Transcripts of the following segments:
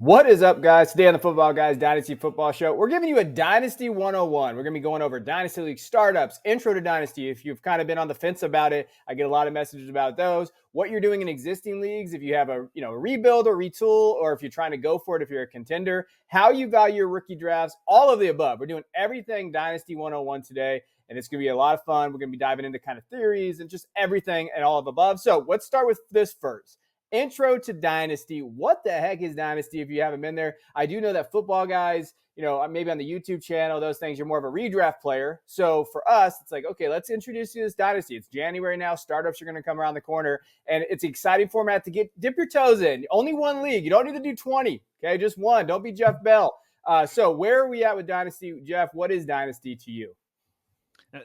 What is up, guys? Today on the Football Guys Dynasty Football Show, we're giving you a Dynasty 101. We're going to be going over Dynasty League startups, intro to Dynasty. If you've kind of been on the fence about it, I get a lot of messages about those. What you're doing in existing leagues, if you have a rebuild or retool, or if you're trying to go for it, if you're a contender, how you value your rookie drafts, all of the above. We're doing everything Dynasty 101 today, and it's going to be a lot of fun. We're going to be diving into kind of theories and just everything and all of above. So let's start with this first. Intro to Dynasty. What the heck is Dynasty if you haven't been there? I do know that Football Guys, maybe on the YouTube channel, those things, you're more of a redraft player. So for us, it's like, okay, let's introduce you to this Dynasty. It's January now. Startups are going to come around the corner. And it's an exciting format to dip your toes in. Only one league. You don't need to do 20. Okay, just one. Don't be Jeff Bell. So where are we at with Dynasty? Jeff, what is Dynasty to you?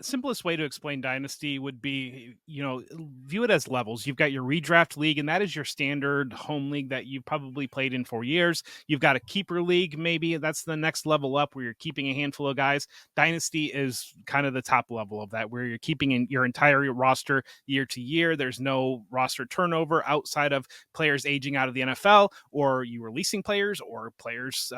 Simplest way to explain Dynasty would be, view it as levels. You've got your redraft league, and that is your standard home league that you've probably played in for years. You've got a keeper league, maybe that's the next level up where you're keeping a handful of guys. Dynasty is kind of the top level of that, where you're keeping in your entire roster year to year. There's no roster turnover outside of players aging out of the NFL, or you releasing players, or players,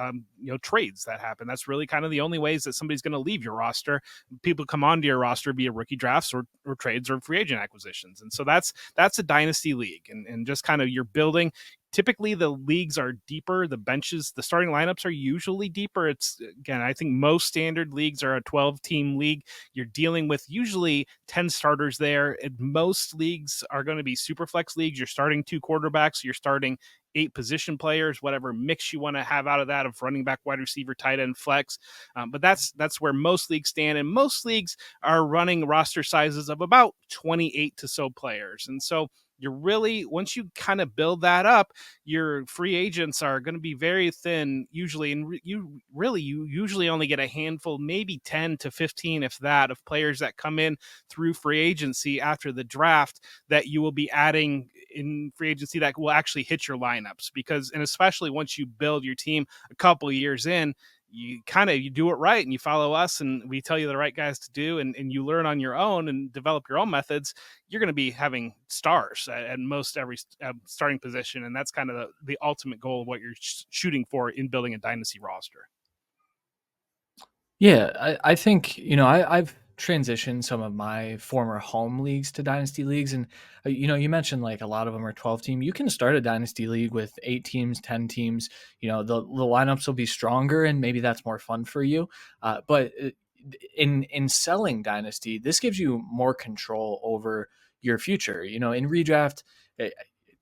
trades that happen. That's really kind of the only ways that somebody's going to leave your roster. People come onto your roster via rookie drafts or trades or free agent acquisitions. And so that's a dynasty league, and just kind of you're building. Typically the leagues are deeper. The benches, the starting lineups are usually deeper. It's, again, I think most standard leagues are a 12-team league. You're dealing with usually 10 starters there. And most leagues are going to be super flex leagues. You're starting 2 quarterbacks. You're starting 8 position players, whatever mix you want to have out of that, of running back, wide receiver, tight end, flex. But that's where most leagues stand. And most leagues are running roster sizes of about 28 to so players. And so you're really, once you kind of build that up, your free agents are going to be very thin usually. And you usually only get a handful, maybe 10 to 15, if that, of players that come in through free agency after the draft that you will be adding in free agency that will actually hit your lineups. Because, and especially once you build your team a couple of years in, you do it right, and you follow us and we tell you the right guys to do, and you learn on your own and develop your own methods, you're going to be having stars at most every starting position. And that's kind of the ultimate goal of what you're shooting for in building a dynasty roster. Yeah, I think, I've transitioned some of my former home leagues to dynasty leagues. And, you mentioned like a lot of them are 12 team. You can start a dynasty league with 8 teams, 10 teams. The lineups will be stronger, and maybe that's more fun for you. But in selling dynasty, this gives you more control over your future. In redraft,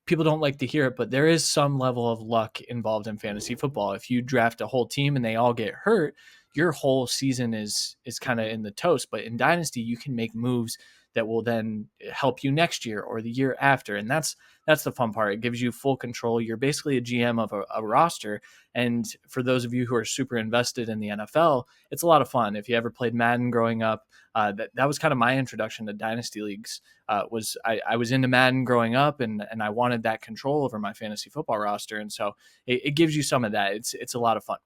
people don't like to hear it, but there is some level of luck involved in fantasy football. If you draft a whole team and they all get hurt, your whole season is kind of in the toast. But in dynasty, you can make moves that will then help you next year or the year after. And that's the fun part. It gives you full control. You're basically a GM of a roster. And for those of you who are super invested in the NFL, it's a lot of fun. If you ever played Madden growing up, that was kind of my introduction to dynasty leagues. I was into Madden growing up, and I wanted that control over my fantasy football roster. And so it gives you some of that. It's a lot of fun.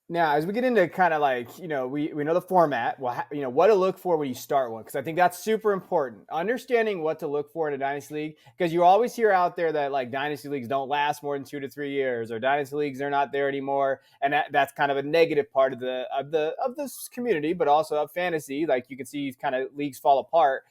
Now, as we get into kind of like, we know the format, well, what to look for when you start one, because I think that's super important. Understanding what to look for in a dynasty league, because you always hear out there that like dynasty leagues don't last more than 2 to 3 years, or dynasty leagues are not there anymore, and that's kind of a negative part of this community, but also of fantasy. Like you can see kind of leagues fall apart.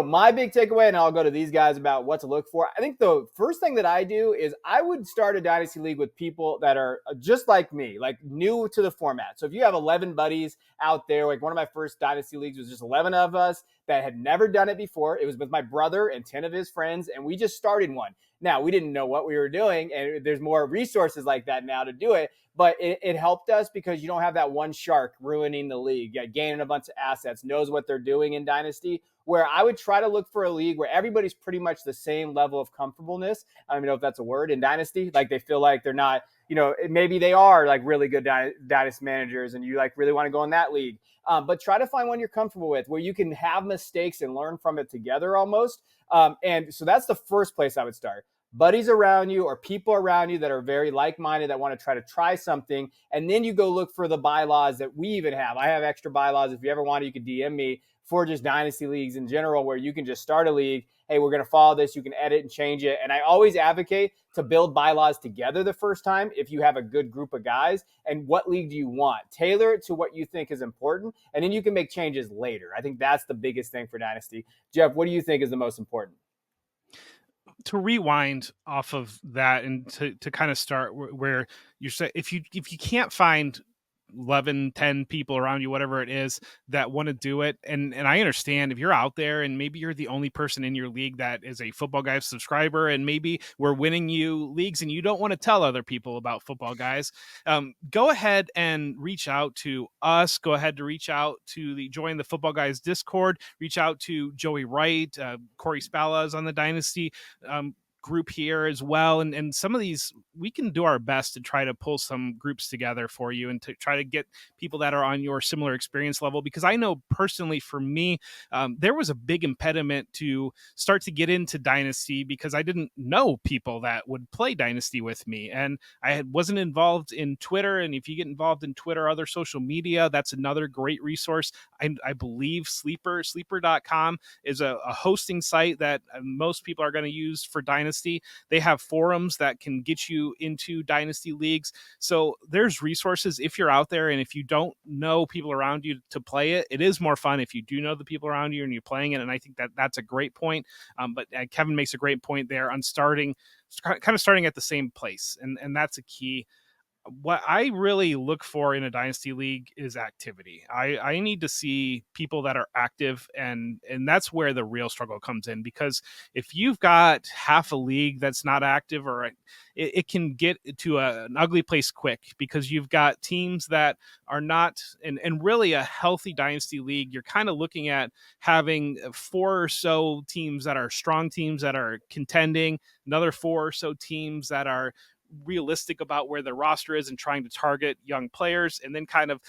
My big takeaway, and I'll go to these guys about what to look for. I think the first thing that I do is I would start a dynasty league with people that are just like me, like new to the format. So if you have 11 buddies out there, like one of my first dynasty leagues was just 11 of us that had never done it before. It was with my brother and 10 of his friends, and we just started one. Now, we didn't know what we were doing, and there's more resources like that now to do it, but it helped us because you don't have that one shark ruining the league, gaining a bunch of assets, knows what they're doing in Dynasty, where I would try to look for a league where everybody's pretty much the same level of comfortableness. I don't even know if that's a word in Dynasty. Like they feel like they're not, maybe they are like really good Dynasty managers, and you like really want to go in that league. But try to find one you're comfortable with, where you can have mistakes and learn from it together almost. And so that's the first place I would start. buddies around you or people around you that are very like-minded that want to try something, and then you go look for the bylaws that we even have. I have extra bylaws. If you ever want, you can DM me for just dynasty leagues in general, where you can just start a league. Hey, we're going to follow this. You can edit and change it. And I always advocate to build bylaws together the first time if you have a good group of guys. And what league do you want? Tailor it to what you think is important, and then you can make changes later. I think that's the biggest thing for Dynasty. Jeff, what do you think is the most important? To rewind off of that and to kind of start where you're saying, if you can't find 11, 10 people around you, whatever it is, that want to do it, and I understand if you're out there and maybe you're the only person in your league that is a Football Guys subscriber, and maybe we're winning you leagues and you don't want to tell other people about Football Guys, go ahead and reach out to us. Go ahead to reach out to join the Football Guys Discord. Reach out to Joey Wright, Corey Spalla is on the Dynasty group here as well, and some of these we can do our best to try to pull some groups together for you and to try to get people that are on your similar experience level, because I know personally for me, there was a big impediment to start to get into Dynasty because I didn't know people that would play Dynasty with me, and wasn't involved in Twitter. And if you get involved in Twitter, other social media, that's another great resource. I believe sleeper.com is a hosting site that most people are going to use for Dynasty. They have forums that can get you into Dynasty leagues. So there's resources if you're out there, and if you don't know people around you to play it, it is more fun if you do know the people around you and you're playing it. And I think that that's a great point. But Kevin makes a great point there on starting at the same place. And that's a key. What I really look for in a dynasty league is activity. I need to see people that are active, and that's where the real struggle comes in, because if you've got half a league that's not active, or it can get to an ugly place quick, because you've got teams that are not, and really a healthy dynasty league, you're kind of looking at having 4 or so teams that are strong teams that are contending, another 4 or so teams that are realistic about where their roster is and trying to target young players, and then kind of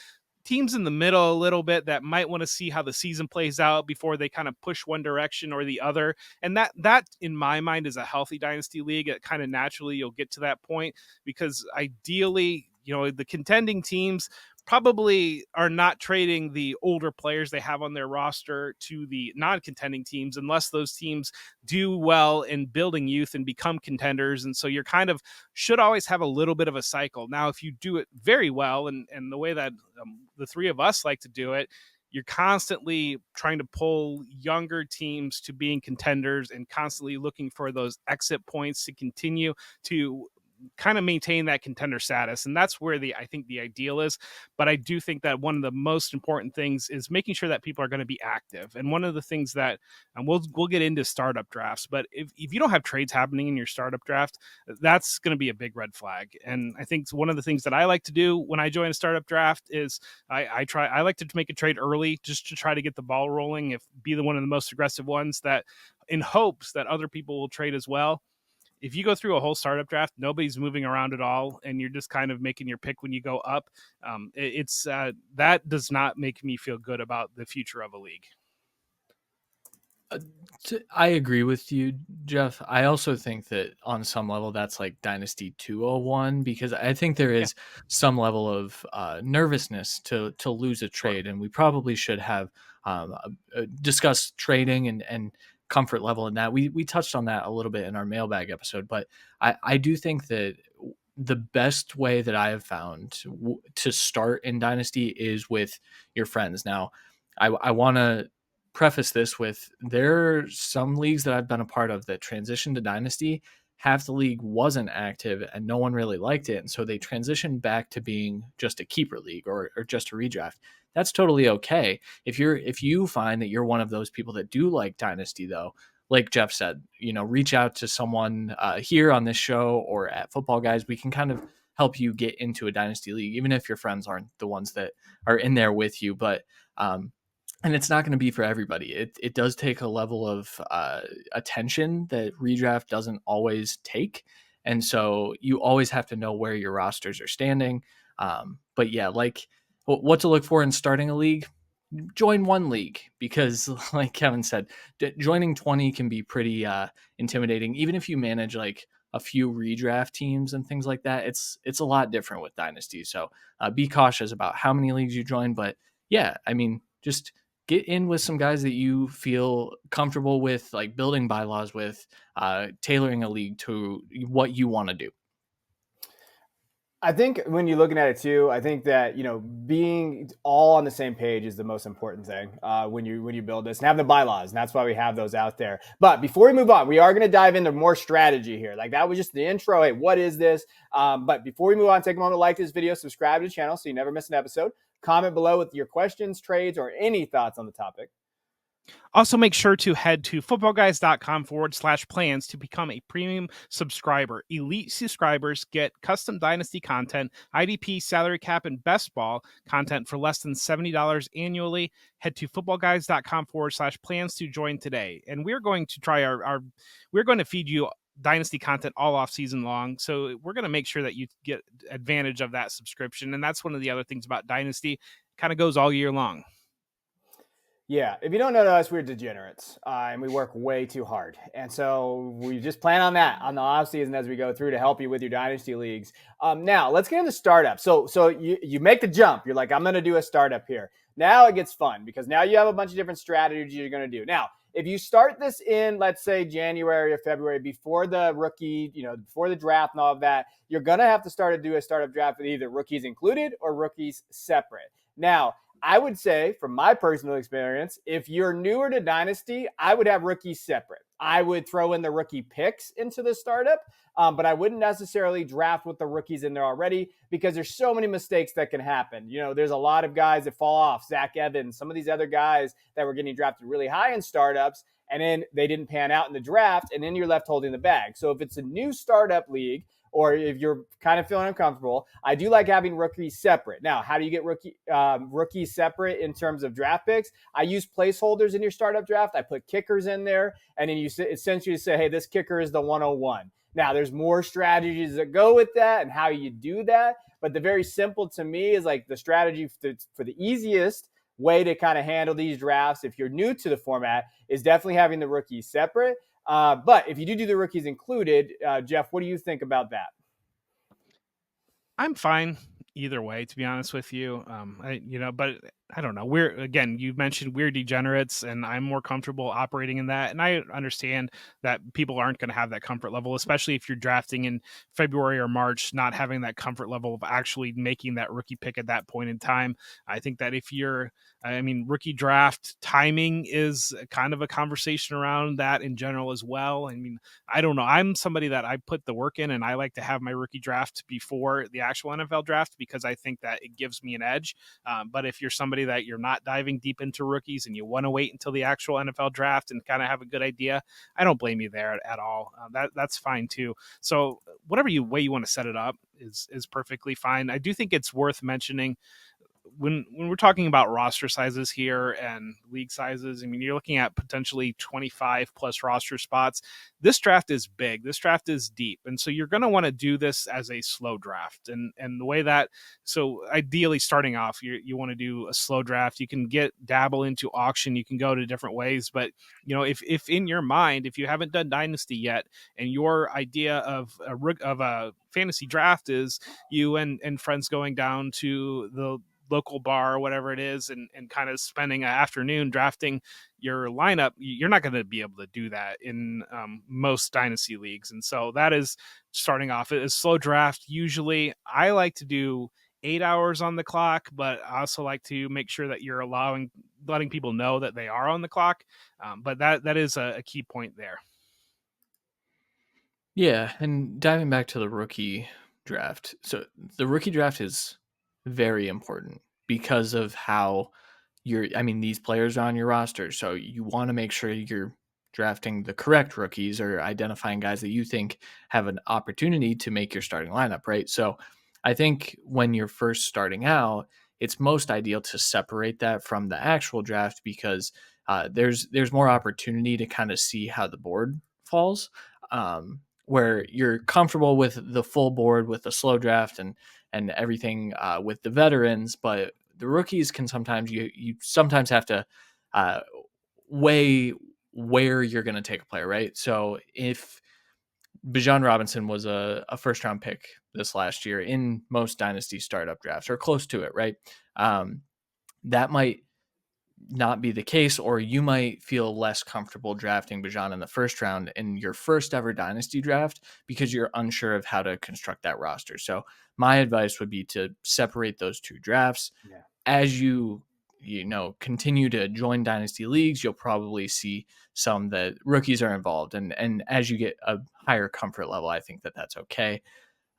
teams in the middle a little bit that might want to see how the season plays out before they kind of push one direction or the other. And that in my mind is a healthy dynasty league. It kind of naturally you'll get to that point, because ideally, the contending teams probably are not trading the older players they have on their roster to the non-contending teams unless those teams do well in building youth and become contenders. And so you're kind of should always have a little bit of a cycle. Now, if you do it very well, and the way that the 3 of us like to do it, you're constantly trying to pull younger teams to being contenders and constantly looking for those exit points to continue to kind of maintain that contender status. And that's where I think the ideal is. But I do think that one of the most important things is making sure that people are going to be active. And one of the things that, and we'll get into startup drafts, but if you don't have trades happening in your startup draft, that's going to be a big red flag. And I think one of the things that I like to do when I join a startup draft is I like to make a trade early just to try to get the ball rolling, be one of the most aggressive ones, that in hopes that other people will trade as well. If you go through a whole startup draft, nobody's moving around at all, and you're just kind of making your pick when you go up, that does not make me feel good about the future of a league. I agree with you, Jeff. I also think that on some level that's like Dynasty 201, because I think there is some level of nervousness to lose a trade, and we probably should have discuss trading and comfort level in that. We touched on that a little bit in our mailbag episode, but I do think that the best way that I have found to start in Dynasty is with your friends. Now, I want to preface this with there are some leagues that I've been a part of that transitioned to Dynasty. Half the league wasn't active and no one really liked it. And so they transitioned back to being just a keeper league or just a redraft. That's totally okay. If you find that you're one of those people that do like Dynasty, though, like Jeff said, reach out to someone here on this show or at Football Guys. We can kind of help you get into a Dynasty league, even if your friends aren't the ones that are in there with you. But and it's not going to be for everybody. It does take a level of attention that redraft doesn't always take. And so you always have to know where your rosters are standing. But yeah, like what to look for in starting a league, join one league, because like Kevin said, joining 20 can be pretty intimidating. Even if you manage like a few redraft teams and things like that. It's a lot different with Dynasty. So be cautious about how many leagues you join. But yeah, I mean, just get in with some guys that you feel comfortable with, like building bylaws with, tailoring a league to what you want to do. I think when you're looking at it too, I think that being all on the same page is the most important thing when you build this and have the bylaws, and that's why we have those out there. But before we move on, we are going to dive into more strategy here. Like that was just the intro. Hey, what is this? But before we move on, take a moment to like this video, subscribe to the channel so you never miss an episode. Comment below with your questions, trades, or any thoughts on the topic. Also, make sure to head to footballguys.com/plans to become a premium subscriber. Elite subscribers get custom Dynasty content, IDP, salary cap, and best ball content for less than $70 annually. Head to footballguys.com/plans to join today. And we're going to try we're going to feed you Dynasty content all off season long. So we're going to make sure that you get advantage of that subscription. And that's one of the other things about Dynasty. Kind of goes all year long. Yeah, if you don't know us, we're degenerates, and we work way too hard. And so we just plan on that on the off season as we go through to help you with your dynasty leagues. Now let's get into startup. So you make the jump. You're like, I'm going to do a startup here. Now it gets fun because now you have a bunch of different strategies you're going to do. Now, if you start this in, let's say, January or February, before the rookie, before the draft and all of that, you're going to have to start to do a startup draft with either rookies included or rookies separate. Now, I would say, from my personal experience, if you're newer to Dynasty, I would have rookies separate. I would throw in the rookie picks into the startup, but I wouldn't necessarily draft with the rookies in there already because there's so many mistakes that can happen. There's a lot of guys that fall off, Zach Evans, some of these other guys that were getting drafted really high in startups, and then they didn't pan out in the draft, and then you're left holding the bag. So if it's a new startup league, or if you're kind of feeling uncomfortable, I do like having rookies separate. Now, how do you get rookies separate in terms of draft picks? I use placeholders in your startup draft. I put kickers in there, and then you essentially say, hey, this kicker is the 101. Now, there's more strategies that go with that and how you do that. But the very simple to me is like the strategy for the easiest way to kind of handle these drafts, if you're new to the format, is definitely having the rookies separate. But if you do the rookies included, Jeff, what do you think about that? I'm fine either way, to be honest with you. But I don't know. You mentioned we're degenerates, and I'm more comfortable operating in that. And I understand that people aren't going to have that comfort level, especially if you're drafting in February or March, not having that comfort level of actually making that rookie pick at that point in time. I think that rookie draft timing is kind of a conversation around that in general as well. I mean, I don't know. I'm somebody that I put the work in, and I like to have my rookie draft before the actual NFL draft because I think that it gives me an edge. But if you're somebody that you're not diving deep into rookies and you want to wait until the actual NFL draft and kind of have a good idea, I don't blame you there at all. That's fine too. So whatever way you want to set it up is perfectly fine. I do think it's worth mentioning when we're talking about roster sizes here and league sizes. I mean, you're looking at potentially 25 plus roster spots. This draft is big. This draft is deep. And so you're going to want to do this as a slow draft. And the way that, so ideally starting off, you want to do a slow draft. You can dabble into auction. You can go to different ways. But, if in your mind, if you haven't done Dynasty yet and your idea of a fantasy draft is you and friends going down to the local bar or whatever it is and kind of spending an afternoon drafting your lineup, you're not going to be able to do that in most dynasty leagues. And so that is starting off a slow draft. Usually I like to do 8 hours on the clock, but I also like to make sure that you're letting people know that they are on the clock. But that is a key point there. Yeah, and diving back to the rookie draft. So the rookie draft is very important because of how these players are on your roster. So you want to make sure you're drafting the correct rookies or identifying guys that you think have an opportunity to make your starting lineup, right? So I think when you're first starting out, it's most ideal to separate that from the actual draft because there's more opportunity to kind of see how the board falls. Where you're comfortable with the full board with the slow draft and everything with the veterans, but the rookies can sometimes you sometimes have to weigh where you're going to take a player, right? So if Bijan Robinson was a first round pick this last year in most dynasty startup drafts, or close to it, right? That might not be the case, or you might feel less comfortable drafting Bijan in the first round in your first ever dynasty draft because you're unsure of how to construct that roster. So my advice would be to separate those two drafts. Yeah. As you continue to join dynasty leagues, you'll probably see some that rookies are involved, and as you get a higher comfort level, I think that that's okay.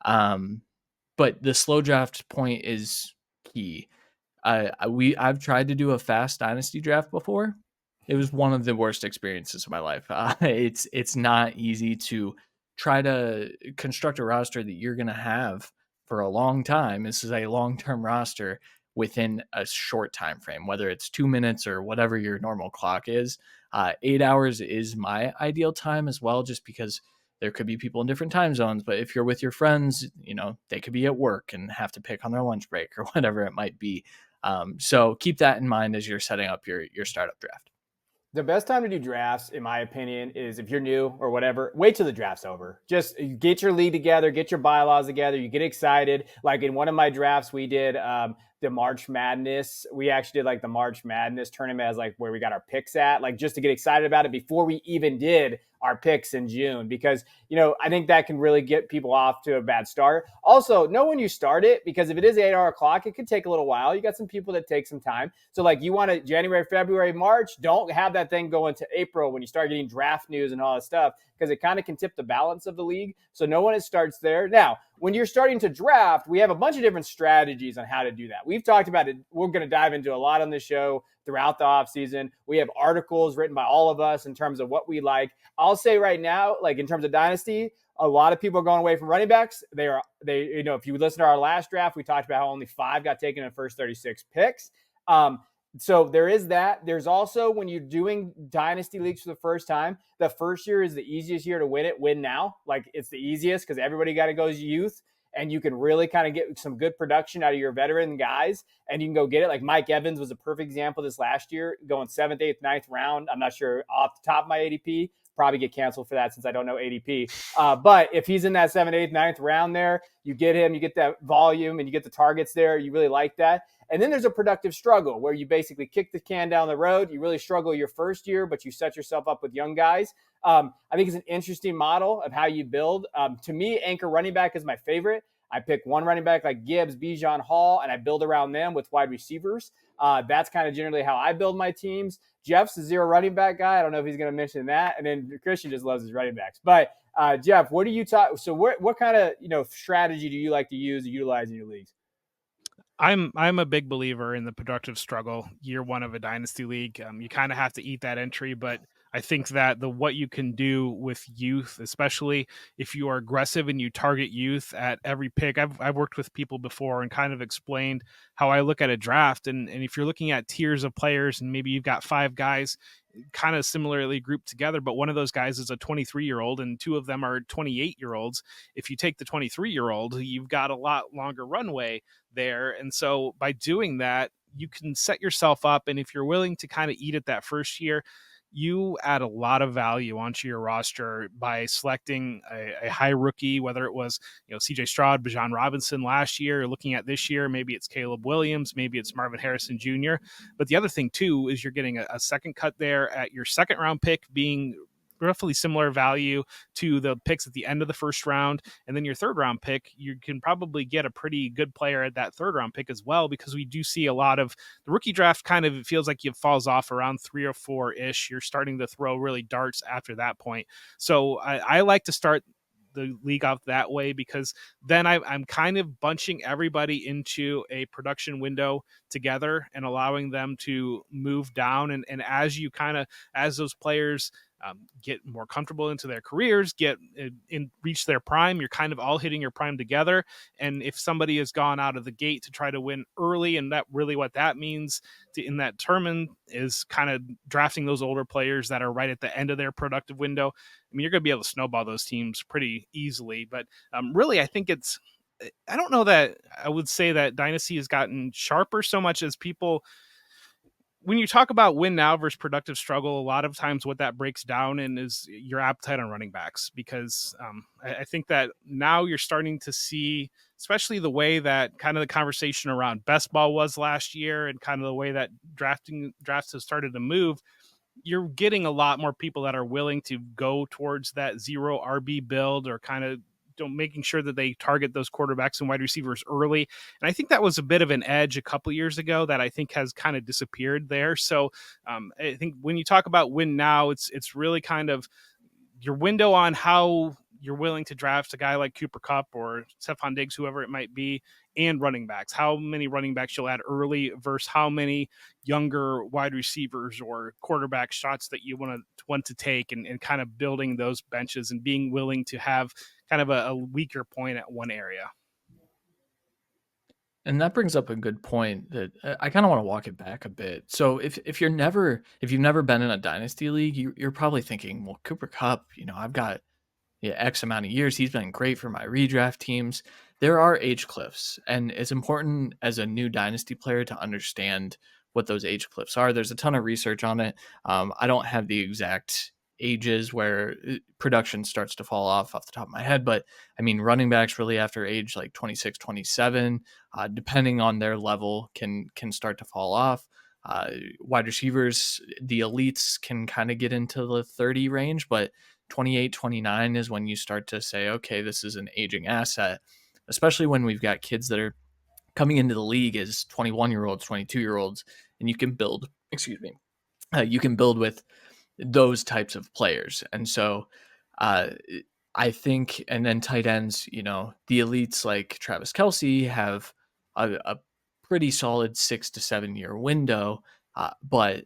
But the slow draft point is key. I've tried to do a fast dynasty draft before. It was one of the worst experiences of my life. It's not easy to try to construct a roster that you're going to have for a long time. This is a long-term roster within a short time frame, whether it's 2 minutes or whatever your normal clock is. 8 hours is my ideal time as well, just because there could be people in different time zones. But if you're with your friends, they could be at work and have to pick on their lunch break or whatever it might be. So keep that in mind as you're setting up your startup draft. The best time to do drafts, in my opinion, is if you're new or whatever, wait till the draft's over. Just get your league together, get your bylaws together. You get excited. Like in one of my drafts, we did the March Madness. We actually did like the March Madness tournament as like where we got our picks at, like just to get excited about it before we even did our picks in June, because, I think that can really get people off to a bad start. Also, know when you start it, because if it is 8 hour clock, it could take a little while. You got some people that take some time. So like you want to January, February, March, don't have that thing go into April when you start getting draft news and all that stuff, because it kind of can tip the balance of the league. So know when it starts there. Now, when you're starting to draft, we have a bunch of different strategies on how to do that. We've talked about it. We're going to dive into a lot on the show throughout the offseason. We have articles written by all of us in terms of what we like. I'll say right now, like in terms of dynasty, a lot of people are going away from running backs. If you listen to our last draft, we talked about how only 5 got taken in the first 36 picks. So there is that. There's also, when you're doing dynasty leagues for the first time, the first year is the easiest year to win it. Win now. Like it's the easiest because everybody got to go as youth, and you can really kind of get some good production out of your veteran guys, and you can go get it. Like Mike Evans was a perfect example this last year, going 7th, 8th, 9th round. I'm not sure off the top of my ADP. Probably get canceled for that since I don't know ADP. But if he's in that 7th, 8th, 9th round there, you get him, you get that volume, and you get the targets there. You really like that. And then there's a productive struggle where you basically kick the can down the road. You really struggle your first year, but you set yourself up with young guys. I think it's an interesting model of how you build. To me, anchor running back is my favorite. I pick one running back like Gibbs, Bijan, Hall, and I build around them with wide receivers. That's kind of generally how I build my teams. Jeff's a zero running back guy. I don't know if he's going to mention that. And then Christian just loves his running backs. But Jeff, what do you talk? So what kind of strategy do you like to use or utilize in your leagues? I'm a big believer in the productive struggle year one of a dynasty league. You kind of have to eat that entry, but I think that what you can do with youth, especially if you are aggressive and you target youth at every pick. I've worked with people before and kind of explained how I look at a draft. And if you're looking at tiers of players and maybe you've got 5 guys kind of similarly grouped together, but one of those guys is a 23-year-old and 2 of them are 28-year-olds. If you take the 23-year-old, you've got a lot longer runway there. And so by doing that, you can set yourself up. And if you're willing to kind of eat it that first year, you add a lot of value onto your roster by selecting a high rookie, whether it was, CJ Stroud, Bijan Robinson last year, or looking at this year, maybe it's Caleb Williams, maybe it's Marvin Harrison Jr. But the other thing too, is you're getting a second cut there at your second round pick being roughly similar value to the picks at the end of the first round. And then your third round pick, you can probably get a pretty good player at that third round pick as well, because we do see a lot of the rookie draft kind of, it feels like it falls off around 3 or 4 ish. You're starting to throw really darts after that point. So I like to start the league out that way, because then I'm kind of bunching everybody into a production window together and allowing them to move down. And as you as those players get more comfortable into their careers, reach their prime, you're kind of all hitting your prime together. And if somebody has gone out of the gate to try to win early, and that really what that means in that tournament is kind of drafting those older players that are right at the end of their productive window. I mean, you're going to be able to snowball those teams pretty easily. But really, I think I don't know that I would say that Dynasty has gotten sharper so much as people when you talk about win now versus productive struggle, a lot of times what that breaks down in is your appetite on running backs, because I think that now you're starting to see, especially the way that kind of the conversation around best ball was last year and kind of the way that drafts have started to move. You're getting a lot more people that are willing to go towards that zero RB build, or kind of making sure that they target those quarterbacks and wide receivers early. And I think that was a bit of an edge a couple years ago that I think has kind of disappeared there. So I think when you talk about win now, it's really kind of your window on how you're willing to draft a guy like Cooper Kupp or Stephon Diggs, whoever it might be, and running backs. How many running backs you'll add early versus how many younger wide receivers or quarterback shots that you want to take, and kind of building those benches and being willing to have kind of a weaker point at one area. And that brings up a good point that I kind of want to walk it back a bit. So if you've never been in a dynasty league, you're probably thinking, well, Cooper Kupp, I've got X amount of years. He's been great for my redraft teams. There are age cliffs, and it's important as a new dynasty player to understand what those age cliffs are. There's a ton of research on it. I don't have the exact ages where production starts to fall off the top of my head, but I mean, running backs really after age like 26, 27, depending on their level, can start to fall off. Wide receivers, the elites can kind of get into the 30 range, but 28, 29 is when you start to say, okay, this is an aging asset, especially when we've got kids that are coming into the league as 21-year-olds, 22-year-olds, and you can build, you can build with those types of players. And so I think, and then tight ends, the elites like Travis Kelce have a pretty solid 6 to 7 year window, but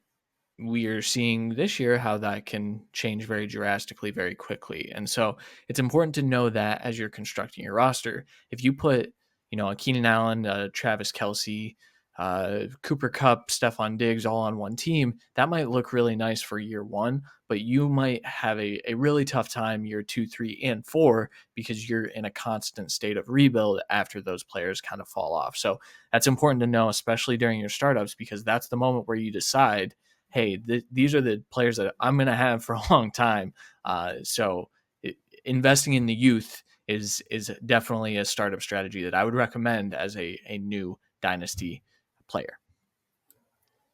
we are seeing this year how that can change very drastically, very quickly. And so it's important to know that as you're constructing your roster, if you put, a Keenan Allen, Travis Kelce, Cooper Kupp, Stephon Diggs all on one team, that might look really nice for year one, but you might have a really tough time year 2, 3, and 4 because you're in a constant state of rebuild after those players kind of fall off. So that's important to know, especially during your startups, because that's the moment where you decide, hey, these are the players that I'm going to have for a long time. So investing in the youth is definitely a startup strategy that I would recommend as a new dynasty player.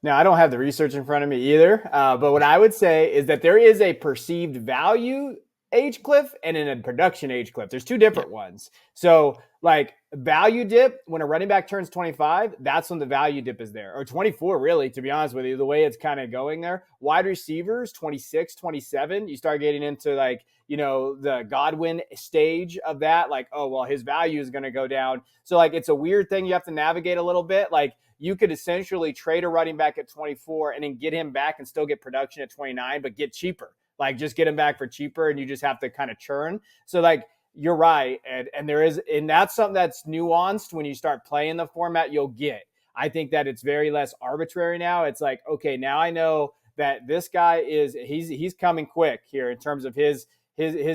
Now, I don't have the research in front of me either, but what I would say is that there is a perceived value age cliff and in a production age cliff. There's two different ones. So like value dip, when a running back turns 25, that's when the value dip is there, or 24, really, to be honest with you, the way it's kind of going there. Wide receivers, 26, 27, you start getting into like, the Godwin stage of that. Like, oh, well, his value is going to go down. So like, it's a weird thing you have to navigate a little bit. Like, you could essentially trade a running back at 24 and then get him back and still get production at 29, but get cheaper. Like, just get him back for cheaper, and you just have to kind of churn. So like, you're right. And there is, and that's something that's nuanced when you start playing the format, you'll get. I think that it's very less arbitrary now. It's like, okay, now I know that this guy he's coming quick here in terms of his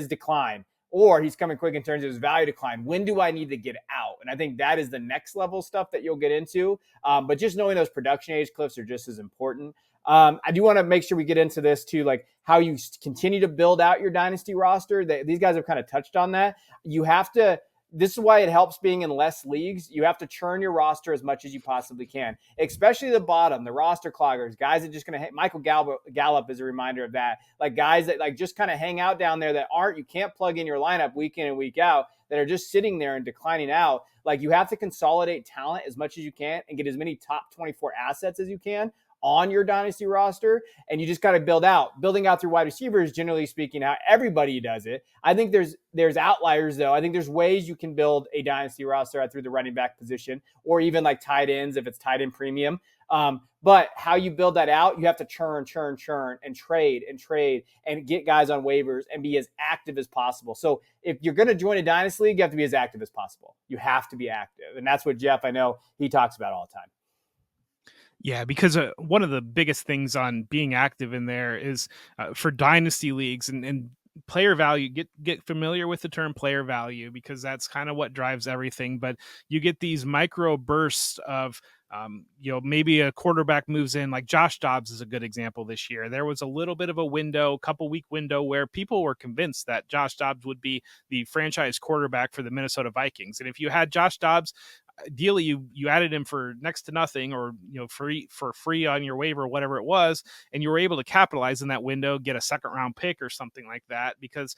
decline, or he's coming quick in terms of his value decline. When do I need to get out? And I think that is the next level stuff that you'll get into. But just knowing those production age cliffs are just as important. I do want to make sure we get into this too, like how you continue to build out your dynasty roster. These guys have kind of touched on that. You have to, this is why it helps being in less leagues. You have to churn your roster as much as you possibly can, especially the bottom, the roster cloggers, guys that just going to, Michael Gallup is a reminder of that. Like guys that like just kind of hang out down there that you can't plug in your lineup week in and week out, that are just sitting there and declining out. Like, you have to consolidate talent as much as you can and get as many top 24 assets as you can on your dynasty roster, and you just got to building out through wide receivers, generally speaking, how everybody does it. I think there's outliers though. I think there's ways you can build a dynasty roster out through the running back position, or even like tight ends if it's tight end premium. But how you build that out, you have to churn and trade and get guys on waivers and be as active as possible. So if you're going to join a dynasty league, you have to be as active as possible. You have to be active. And that's what Jeff, I know he talks about all the time. Yeah, because one of the biggest things on being active in there is for dynasty leagues and player value. Get familiar with the term player value, because that's kind of what drives everything. But you get these micro bursts of Maybe a quarterback moves in, like Josh Dobbs is a good example this year. There was a little bit of a window, couple week window, where people were convinced that Josh Dobbs would be the franchise quarterback for the Minnesota Vikings. And if you had Josh Dobbs, ideally you added him for next to nothing, or free on your waiver, whatever it was, and you were able to capitalize in that window, get a second round pick or something like that, because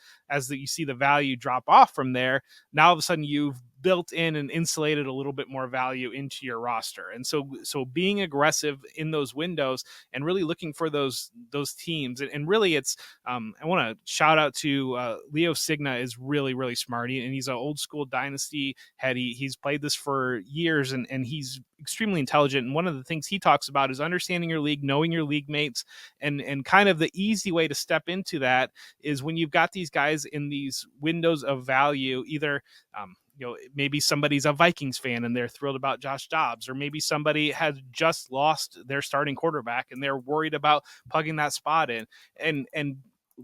you see the value drop off from there, now all of a sudden you've built in and insulated a little bit more value into your roster. And so being aggressive in those windows and really looking for those teams, and really it's I want to shout out to Leo Signa is really, really smart, and he's an old school Dynasty head. He's played this for years, and he's extremely intelligent. And one of the things he talks about is understanding your league, knowing your league mates, and kind of the easy way to step into that is when you've got these guys in these windows of value, either maybe somebody's a Vikings fan and they're thrilled about Josh Dobbs, or maybe somebody has just lost their starting quarterback and they're worried about plugging that spot in. And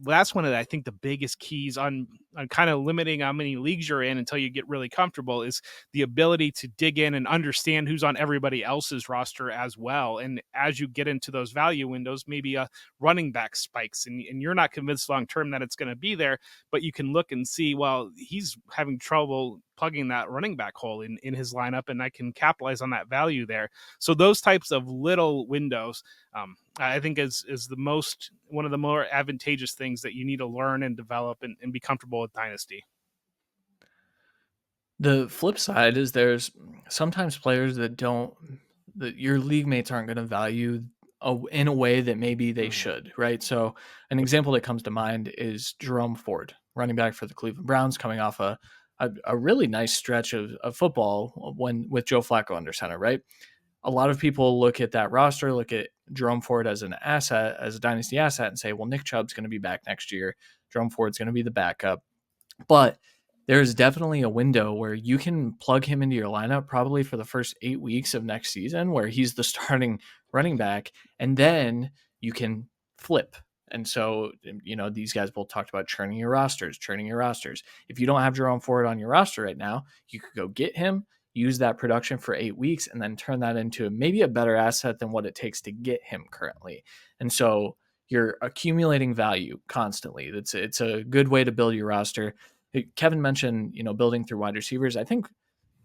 that's one of I think the biggest keys on kind of limiting how many leagues you're in until you get really comfortable, is the ability to dig in and understand who's on everybody else's roster as well. And as you get into those value windows, maybe a running back spikes and you're not convinced long term that it's going to be there, but you can look and see, well, he's having trouble plugging that running back hole in his lineup, and I can capitalize on that value there. So those types of little windows, I think is one of the more advantageous things that you need to learn and develop and be comfortable with Dynasty. The flip side is there's sometimes players that your league mates aren't going to value in a way that maybe they should, right? So an example that comes to mind is Jerome Ford, running back for the Cleveland Browns, coming off a really nice stretch of football with Joe Flacco under center, right? A lot of people look at that roster, look at Jerome Ford as an asset, as a dynasty asset, and say, well, Nick Chubb's going to be back next year. Jerome Ford's going to be the backup. But there's definitely a window where you can plug him into your lineup probably for the first 8 weeks of next season, where he's the starting running back, and then you can flip. And so, these guys both talked about churning your rosters. If you don't have Jerome Ford on your roster right now, you could go get him, use that production for 8 weeks, and then turn that into maybe a better asset than what it takes to get him currently. And so you're accumulating value constantly. It's a good way to build your roster. Kevin mentioned, building through wide receivers. I think,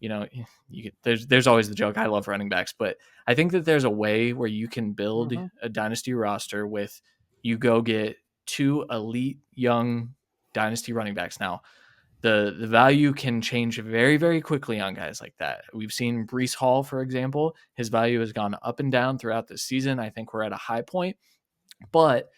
there's always the joke, I love running backs, but I think that there's a way where you can build a dynasty roster with, you go get 2 elite young dynasty running backs. Now, the value can change very, very quickly on guys like that. We've seen Breece Hall, for example. His value has gone up and down throughout the season. I think we're at a high point, but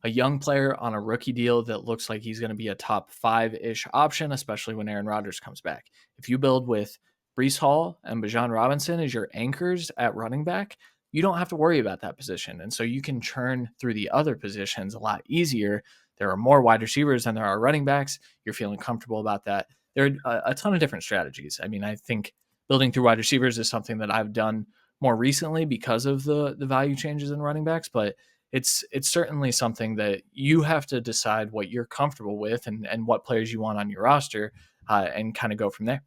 a young player on a rookie deal that looks like he's going to be a top 5-ish option, especially when Aaron Rodgers comes back. If you build with Breece Hall and Bijan Robinson as your anchors at running back, you don't have to worry about that position. And so you can churn through the other positions a lot easier. There are more wide receivers than there are running backs. You're feeling comfortable about that. There are a ton of different strategies. I mean, I think building through wide receivers is something that I've done more recently because of the value changes in running backs, but it's certainly something that you have to decide what you're comfortable with and what players you want on your roster, and kind of go from there.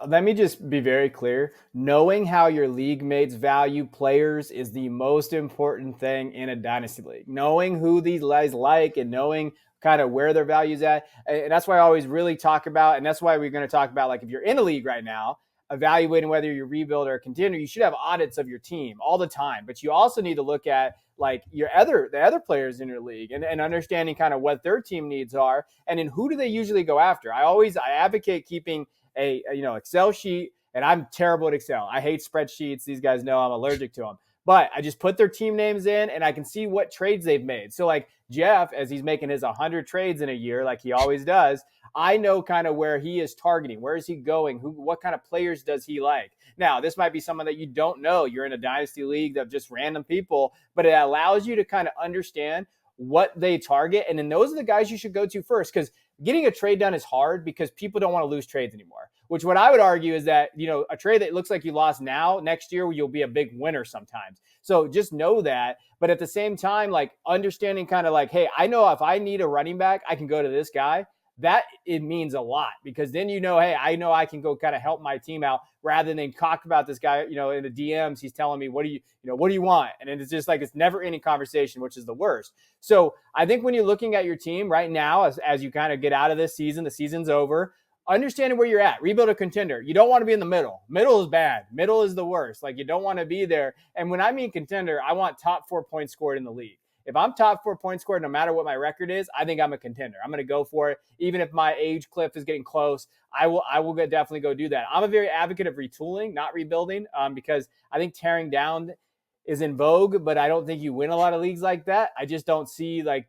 Let me just be very clear. Knowing how your league mates value players is the most important thing in a dynasty league. Knowing who these guys like and knowing kind of where their value's at. And that's why I always really talk about, and that's why we're going to talk about, like, if you're in a league right now, evaluating whether you rebuild or a contender, you should have audits of your team all the time. But you also need to look at, like, the other players in your league and understanding kind of what their team needs are, and then who do they usually go after. I advocate keeping a Excel sheet, and I'm terrible at Excel. I hate spreadsheets. These guys know I'm allergic to them. But I just put their team names in, and I can see what trades they've made. So, like, Jeff, as he's making his 100 trades in a year, like he always does, I know kind of where he is targeting. Where is he going? What kind of players does he like? Now, this might be someone that you don't know. You're in a dynasty league of just random people, but it allows you to kind of understand what they target. And then those are the guys you should go to first, because getting a trade done is hard because people don't want to lose trades anymore, which what I would argue is that, a trade that looks like you lost now, next year you'll be a big winner sometimes. So just know that. But at the same time, like, understanding kind of like, hey, I know if I need a running back, I can go to this guy. that it means a lot, because then, hey, I know I can go kind of help my team out rather than talk about this guy, in the DMs. He's telling me, what do you want? And it's just like, it's never ending conversation, which is the worst. So I think when you're looking at your team right now, as you kind of get out of this season, the season's over, understanding where you're at, rebuild a contender. You don't want to be in the middle. Middle is bad. Middle is the worst. Like, you don't want to be there. And when I mean contender, I want top 4 points scored in the league. If I'm top 4 points scored, no matter what my record is, I think I'm a contender. I'm going to go for it. Even if my age cliff is getting close, I will definitely go do that. I'm a very advocate of retooling, not rebuilding, because I think tearing down is in vogue, but I don't think you win a lot of leagues like that. I just don't see I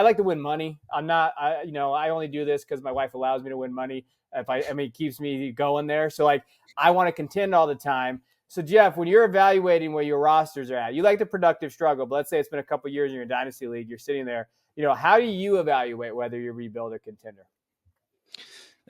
like to win money. I only do this because my wife allows me to win money. It keeps me going there. So I want to contend all the time. So Jeff, when you're evaluating where your rosters are at, you like the productive struggle, but let's say it's been a couple of years in your dynasty league, you're sitting there, how do you evaluate whether you rebuild or contender?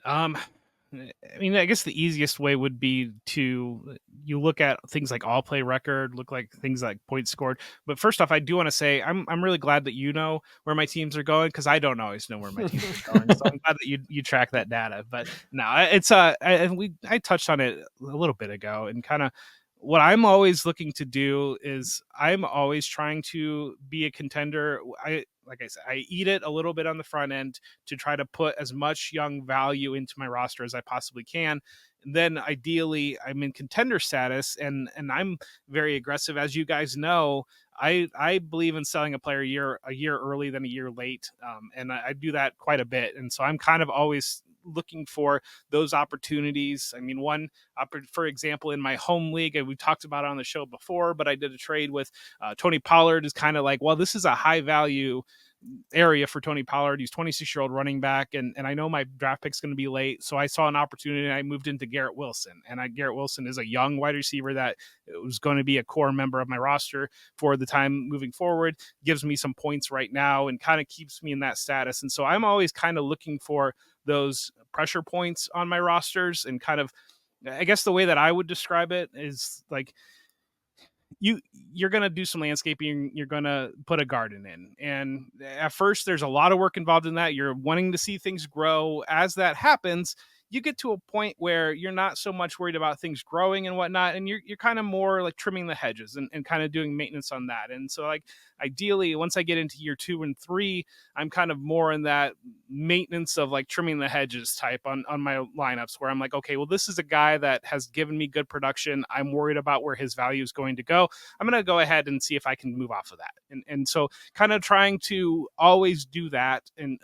I guess the easiest way would be to you look at things like all play record, look like things like points scored. But first off, I do want to say I'm really glad that you know where my teams are going, because I don't always know where my teams are going. So I'm glad that you track that data. But no, it's I touched on it a little bit ago, and kind of what I'm always looking to do is I'm always trying to be a contender. Like I said, I eat it a little bit on the front end to try to put as much young value into my roster as I possibly can. And then ideally I'm in contender status, and I'm very aggressive. As you guys know, I believe in selling a player a year early than a year late. And I do that quite a bit. And so I'm kind of always looking for those opportunities. I mean, for example, in my home league, and we talked about it on the show before, but I did a trade with Tony Pollard. Is kind of like, well, this is a high value area for Tony Pollard. He's 26-year-old running back, and I know my draft pick's going to be late, so I saw an opportunity and I moved into Garrett Wilson. And Garrett Wilson is a young wide receiver that was going to be a core member of my roster for the time moving forward, gives me some points right now and kind of keeps me in that status. And so I'm always kind of looking for those pressure points on my rosters, and kind of, I guess the way that I would describe it is like, you're going to do some landscaping, you're going to put a garden in, and at first there's a lot of work involved in that. You're wanting to see things grow. As that happens, you get to a point where you're not so much worried about things growing and whatnot, and you're kind of more like trimming the hedges and kind of doing maintenance on that. And so, like, ideally, once I get into year 2 and 3, I'm kind of more in that maintenance of like trimming the hedges type on my lineups, where I'm like, okay, well, this is a guy that has given me good production. I'm worried about where his value is going to go. I'm going to go ahead and see if I can move off of that. And so kind of trying to always do that. And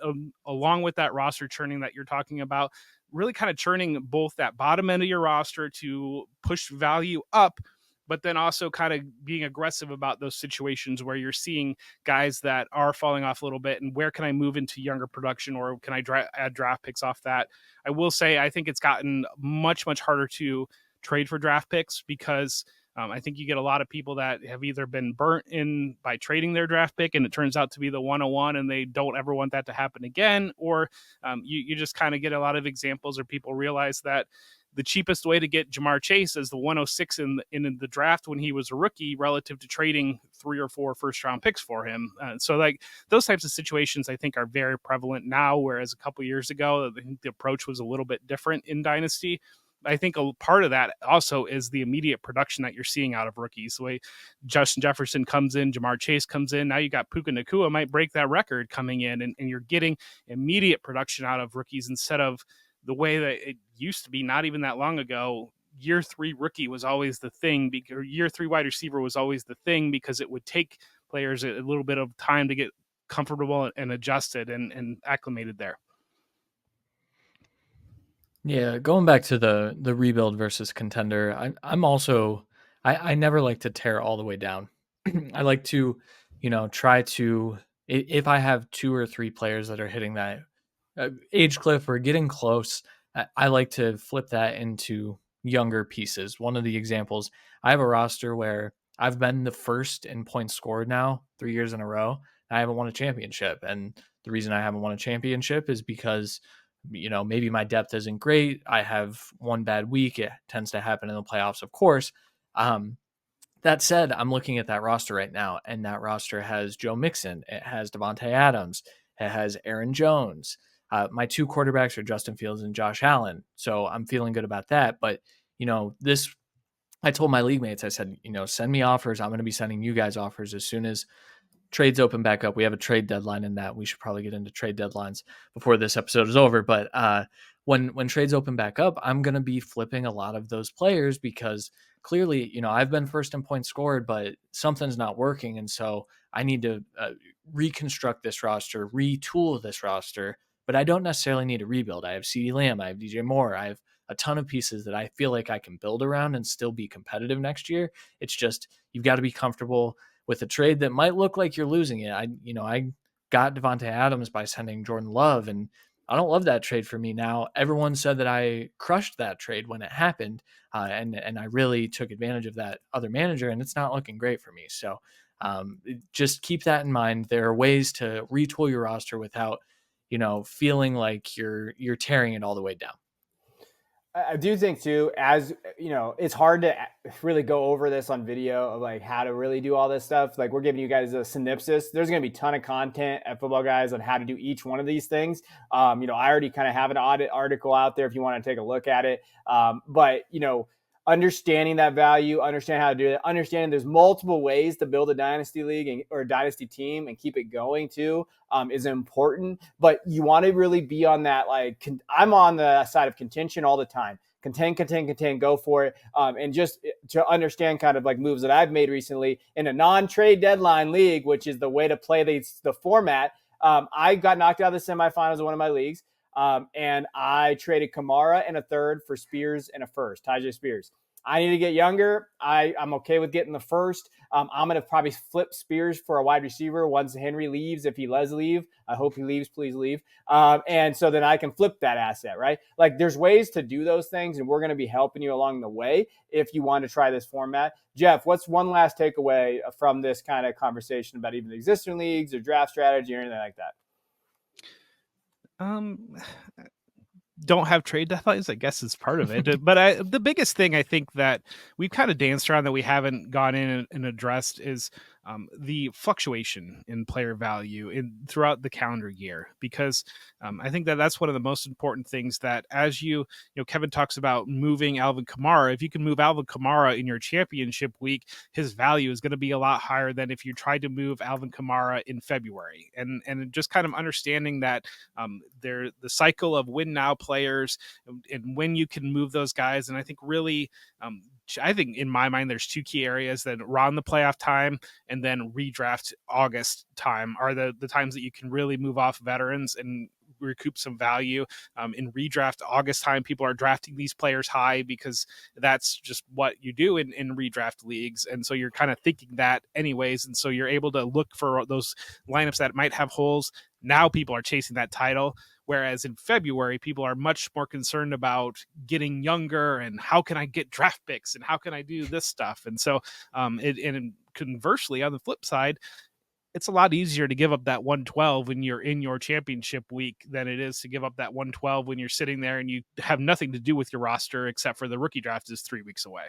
along with that roster churning that you're talking about, really kind of churning both that bottom end of your roster to push value up, but then also kind of being aggressive about those situations where you're seeing guys that are falling off a little bit, and where can I move into younger production, or can I add draft picks off that? I will say, I think it's gotten much, much harder to trade for draft picks, because I think you get a lot of people that have either been burnt in by trading their draft pick and it turns out to be the 101 and they don't ever want that to happen again. Or you just kind of get a lot of examples, or people realize that the cheapest way to get Jamar Chase as the 106 in the draft when he was a rookie, relative to trading 3 or 4 first round picks for him. So like those types of situations I think are very prevalent now, whereas a couple years ago, I think the approach was a little bit different in Dynasty. I think a part of that also is the immediate production that you're seeing out of rookies. The way Justin Jefferson comes in, Jamar Chase comes in, now you got Puka Nacua might break that record coming in, and you're getting immediate production out of rookies, instead of the way that it used to be not even that long ago. Year 3 rookie was always the thing, or year 3 wide receiver was always the thing, because it would take players a little bit of time to get comfortable and adjusted and acclimated there. Yeah, going back to the rebuild versus contender, I'm also I never like to tear all the way down. I like to, try to, if I have 2 or 3 players that are hitting that age cliff or getting close, I like to flip that into younger pieces. One of the examples, I have a roster where I've been the first in points scored now 3 years in a row. I haven't won a championship, and the reason I haven't won a championship is because maybe my depth isn't great. I have one bad week. It tends to happen in the playoffs, of course. That said, I'm looking at that roster right now, and that roster has Joe Mixon. It has Devontae Adams. It has Aaron Jones. My two quarterbacks are Justin Fields and Josh Allen. So I'm feeling good about that. But, I told my league mates, I said, send me offers. I'm going to be sending you guys offers as soon as trades open back up. We have a trade deadline in that. We should probably get into trade deadlines before this episode is over. But when trades open back up, I'm going to be flipping a lot of those players because clearly, I've been first in points scored, but something's not working. And so I need to reconstruct this roster, retool this roster, but I don't necessarily need to rebuild. I have CeeDee Lamb, I have DJ Moore, I have a ton of pieces that I feel like I can build around and still be competitive next year. It's just, you've got to be comfortable with a trade that might look like you're losing it. I got Devontae Adams by sending Jordan Love, and I don't love that trade for me now. Everyone said that I crushed that trade when it happened, and I really took advantage of that other manager, and it's not looking great for me. So just keep that in mind. There are ways to retool your roster without, feeling like you're tearing it all the way down. I do think too, as it's hard to really go over this on video of like how to really do all this stuff. Like we're giving you guys a synopsis. There's going to be a ton of content at Football Guys on how to do each one of these things. I already kind of have an audit article out there if you want to take a look at it. But understanding that value, understand how to do it, understanding there's multiple ways to build a dynasty league or a dynasty team and keep it going too is important. But you want to really be on that, I'm on the side of contention all the time. Contend, go for it. And just to understand kind of like moves that I've made recently in a non-trade deadline league, which is the way to play the format. I got knocked out of the semifinals of one of my leagues. And I traded Kamara and a third for Spears and a first, Tyjae Spears. I need to get younger. I'm okay with getting the first. I'm going to probably flip Spears for a wide receiver once Henry leaves. If he does leave, I hope he leaves, please leave. And so then I can flip that asset, right? Like there's ways to do those things, and we're going to be helping you along the way if you want to try this format. Jeff, what's one last takeaway from this kind of conversation about even the existing leagues or draft strategy or anything like that? Don't have trade deadlines, I guess, is part of it. But the biggest thing I think that we've kind of danced around that we haven't gone in and addressed is the fluctuation in player value throughout the calendar year, because I think that that's one of the most important things. That as Kevin talks about moving Alvin Kamara. If you can move Alvin Kamara in your championship week, his value is going to be a lot higher than if you tried to move Alvin Kamara in February. And just kind of understanding that the cycle of win now players and when you can move those guys. And I think really, I think in my mind, there's two key areas that around the playoff time and then redraft August time are the times that you can really move off veterans and recoup some value. In redraft August time, people are drafting these players high because that's just what you do in redraft leagues. And so you're kind of thinking that anyways. And so you're able to look for those lineups that might have holes. Now people are chasing that title. Whereas in February, people are much more concerned about getting younger and how can I get draft picks and how can I do this stuff. And so and conversely, on the flip side, it's a lot easier to give up that 112 when you're in your championship week than it is to give up that 112 when you're sitting there and you have nothing to do with your roster except for the rookie draft is 3 weeks away.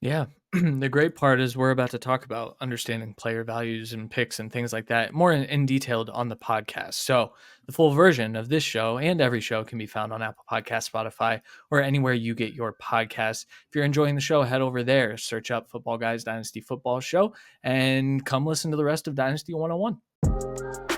Yeah. The great part is we're about to talk about understanding player values and picks and things like that more in detail on the podcast. So the full version of this show and every show can be found on Apple Podcasts, Spotify, or anywhere you get your podcasts. If you're enjoying the show, head over there, search up Football Guys Dynasty Football Show, and come listen to the rest of Dynasty 101.